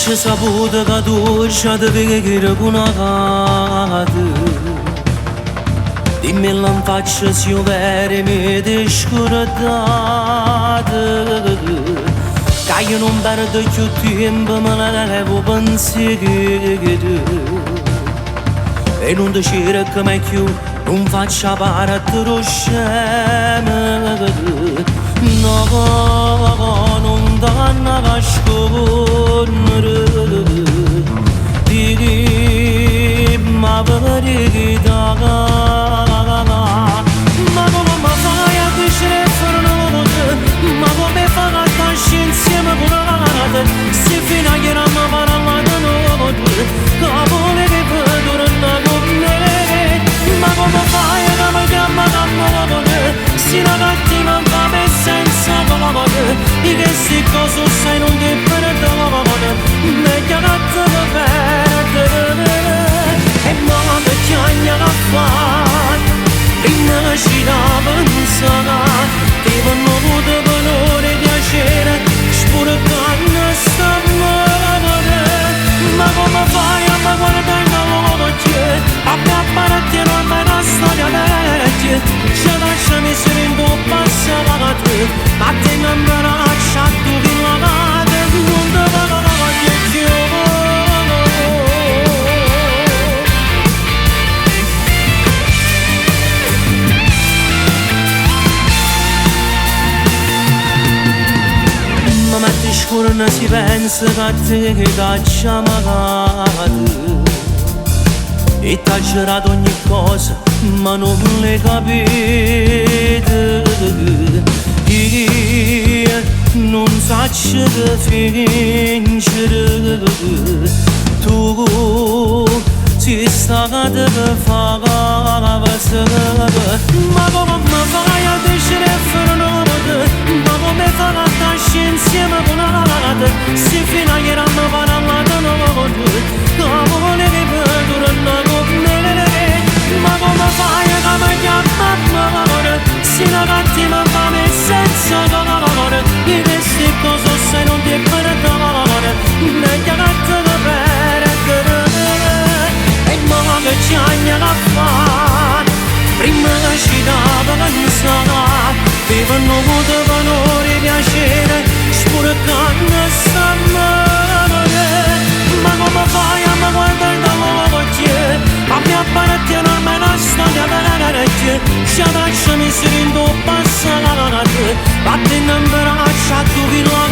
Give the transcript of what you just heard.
c'è saputo che tu ci devi con una cata. Dimmi in faccia se io vero mi ti scordate. Che io non perdo più tempo, me la levo pensiero. E non ti cerco mai più, non faccia parte lo scemo. No, non danno nascondere. Dighi, ma verità. Ma come mi fai a dicere fuori notte? Ma come fai a stare insieme con un'altra? Se fino a ieri mi parlava di notte, che vuole che vedo con me? Ma come fai a mi chiamare da notte? Se la cattiva va me senza valore, e che se cosa sai non ti perdonare, meglio che te lo perdere. E ma che chiagna la fare? Prima ci da pensare, ti vanno avuto valore e piacere, spurcando sta amore. Ma come fai a mi guardare da occhio, a me apparti non me la storia vecchia, ci lasciami se in tuo passato, ma te non me la lascia tu che non amate, non te la voglio più. Ma ti scorna si pensa che a te che t'ha amato e t'ha girato ogni cosa ma non le capite. Io non faccio da fingere, tu ci stai per fare passare. Ma come fai a dicere fuori notte? Ma come fai a stare insieme con un'altra? Se fino a ieri mi parlava di notte, che vuole che vedo con me? Ma come fai a mi chiamare? Se la cattiva va me senza valore, di queste cose sai non ti perdonare, meglio che te lo perdere. E ma che c'hai da fare? Prima che ci dava pensare, vivono avuto valore e piacere, spurcando sta amore. Ma come fai a mi guardare da occhio, a me apparti non me la storia vecchia, ci lasciami se in tuo passato, ma te non me la lascia tu che non